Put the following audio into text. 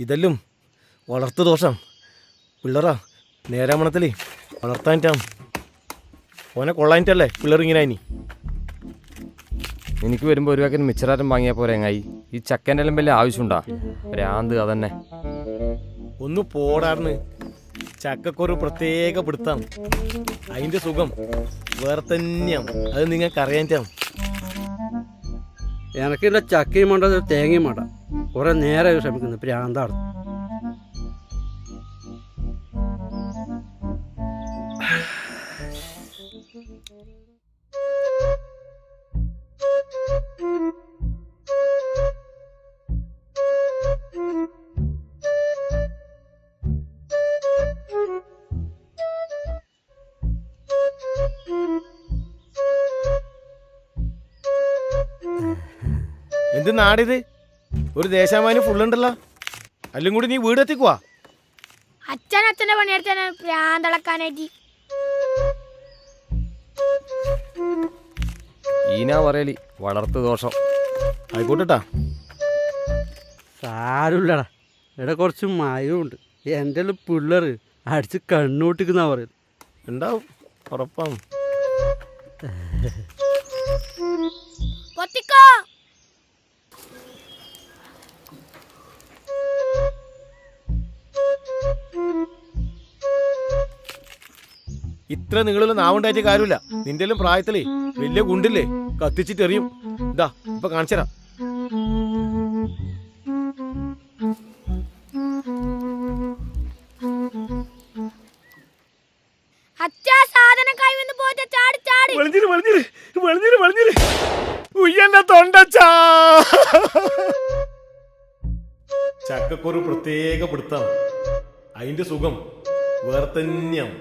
ഇതെല്ലാം വളർത്തു ദോഷം പിള്ളേറാ നേരാമണത്തിലേ വളർത്താനിട്ടാണ് ഓനെ കൊള്ളാനിട്ടല്ലേ പിള്ളേർ ഇനി എനിക്ക് വരുമ്പോൾ ഒരു വാക്കിന് മിച്ചറാറ്റം വാങ്ങിയാൽ പോരെ എങ്ങായി ഈ ചക്കൻ്റെ എല്ലാം വലിയ ആവശ്യമുണ്ടാ ഭ്രാന്ത് അതന്നെ ഒന്ന് പോടാർന്ന് ചക്കക്കൊരു പ്രത്യേക പിടുത്താണ് അതിൻ്റെ സുഖം വേറെ തന്നെയാണ് അത് നിങ്ങൾക്ക് അറിയാനിട്ടാണ് എനക്കില്ല ചക്കയും വേണ്ട തേങ്ങയും വേണ്ട കുറെ നേരമായി ശ്രമിക്കുന്നു പ്രാന്താണ് എന്ത് നാടിത് ഒരു ദേശാമാന് ഫുള്ളുണ്ടല്ലോ അല്ലും കൂടി നീ വീടെത്തിക്കുവാ അച്ഛൻ്റെ പണിയെടുത്താണ് പ്രാന്തളക്കാനായിട്ട്. ഈനാ പറയലി വളർത്തു ദോഷം ആയിക്കോട്ടെട്ടാ. സാരമില്ലടാ ഇവിടെ കുറച്ച് മയമുണ്ട് എൻ്റെ പിള്ളേർ അടിച്ച് കണ്ണൂട്ടിക്കുന്നാ പറയുന്നത്. ഉണ്ടാവും ഉറപ്പാണ്. പൊത്തിക്കോ ഇത്ര നിങ്ങളൊന്നും നാവുണ്ടായിട്ട് കാര്യമില്ല. നിന്റെ എല്ലാം പ്രായത്തിലേ വലിയ ഗുണ്ടില്ലേ കത്തിച്ചിട്ട് എറിയും. ഇതാ ഇപ്പൊ കാണിച്ചരാ. അച്ഛാ സാധനം കൈവന്ന് പോയിട്ട് ചാടി ചാടി ചക്കക്കൊരു പ്രത്യേക പിടുത്താണ് അതിന്റെ സുഖം വേറെ തന്നെയാണ്.